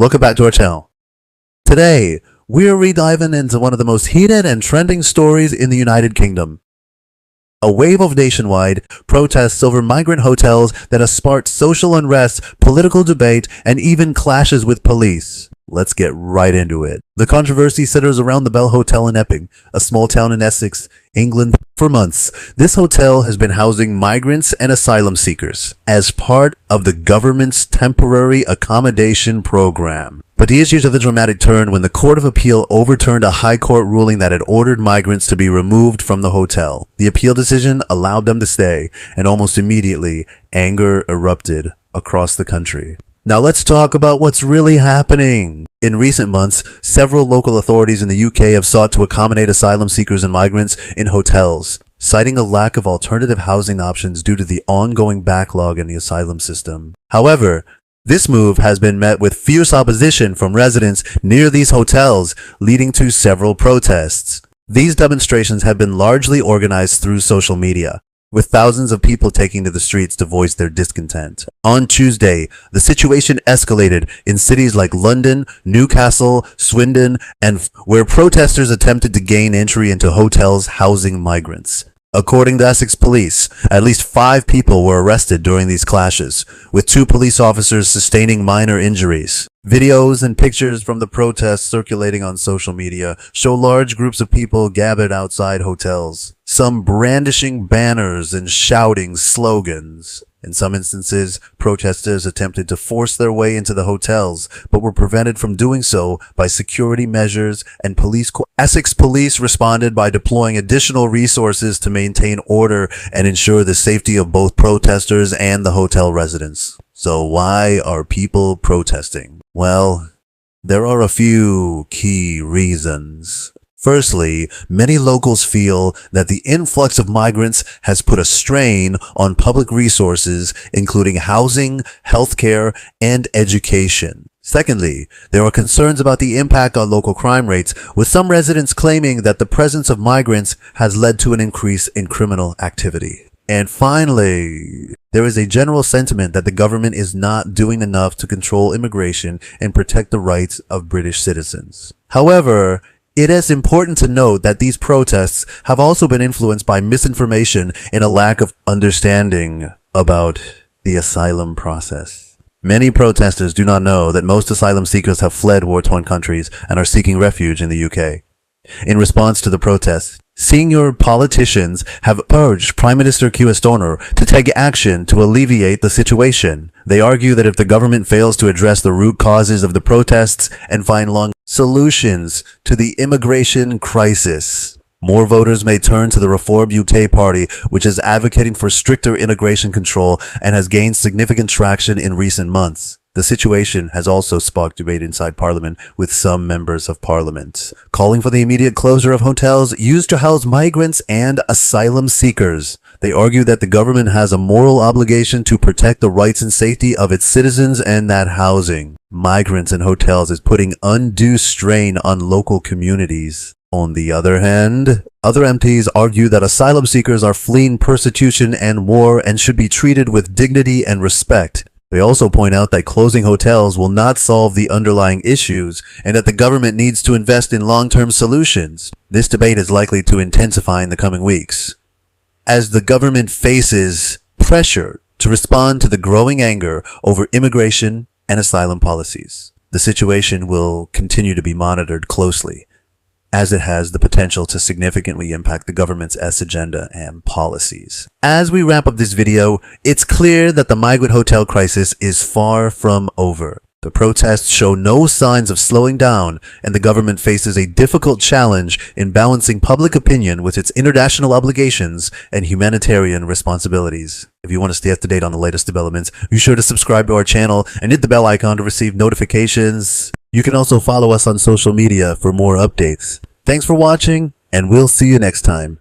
Welcome back to our channel. Today, we're rediving into one of the most heated and trending stories in the United Kingdom. A wave of nationwide protests over migrant hotels that has sparked social unrest, political debate, and even clashes with police. Let's get right into it. The controversy centers around the Bell Hotel in Epping, a small town in Essex, England. For months, this hotel has been housing migrants and asylum seekers as part of the government's temporary accommodation program. But the issue took a dramatic turn when the Court of Appeal overturned a high court ruling that had ordered migrants to be removed from the hotel. The appeal decision allowed them to stay, and almost immediately, anger erupted across the country. Now let's talk about what's really happening. In recent months, several local authorities in the UK have sought to accommodate asylum seekers and migrants in hotels, citing a lack of alternative housing options due to the ongoing backlog in the asylum system. However, this move has been met with fierce opposition from residents near these hotels, leading to several protests. These demonstrations have been largely organized through social media, with thousands of people taking to the streets to voice their discontent. On Tuesday, the situation escalated in cities like London, Newcastle, Swindon, and where protesters attempted to gain entry into hotels housing migrants. According to Essex police, at least 5 people were arrested during these clashes, with 2 police officers sustaining minor injuries. Videos and pictures from the protests circulating on social media show large groups of people gathered outside hotels, some brandishing banners and shouting slogans. In some instances, protesters attempted to force their way into the hotels, but were prevented from doing so by security measures and police. Essex police responded by deploying additional resources to maintain order and ensure the safety of both protesters and the hotel residents. So why are people protesting? Well, there are a few key reasons. Firstly, many locals feel that the influx of migrants has put a strain on public resources, including housing, healthcare, and education. Secondly, there are concerns about the impact on local crime rates, with some residents claiming that the presence of migrants has led to an increase in criminal activity. And finally, there is a general sentiment that the government is not doing enough to control immigration and protect the rights of British citizens. However, it is important to note that these protests have also been influenced by misinformation and a lack of understanding about the asylum process. Many protesters do not know that most asylum seekers have fled war-torn countries and are seeking refuge in the UK. In response to the protests, senior politicians have urged Prime Minister Keir Starmer to take action to alleviate the situation. They argue that if the government fails to address the root causes of the protests and find long solutions to the immigration crisis, more voters may turn to the Reform UK party, which is advocating for stricter immigration control and has gained significant traction in recent months. The situation has also sparked debate inside Parliament, with some members of Parliament calling for the immediate closure of hotels used to house migrants and asylum seekers. They argue that the government has a moral obligation to protect the rights and safety of its citizens and that housing migrants in hotels is putting undue strain on local communities. On the other hand, other MPs argue that asylum seekers are fleeing persecution and war and should be treated with dignity and respect. They also point out that closing hotels will not solve the underlying issues and that the government needs to invest in long-term solutions. This debate is likely to intensify in the coming weeks, as the government faces pressure to respond to the growing anger over immigration and asylum policies. The situation will continue to be monitored closely, as it has the potential to significantly impact the government's agenda and policies. As we wrap up this video, it's clear that the migrant hotel crisis is far from over. The protests show no signs of slowing down, and the government faces a difficult challenge in balancing public opinion with its international obligations and humanitarian responsibilities. If you want to stay up to date on the latest developments, be sure to subscribe to our channel and hit the bell icon to receive notifications. You can also follow us on social media for more updates. Thanks for watching, and we'll see you next time.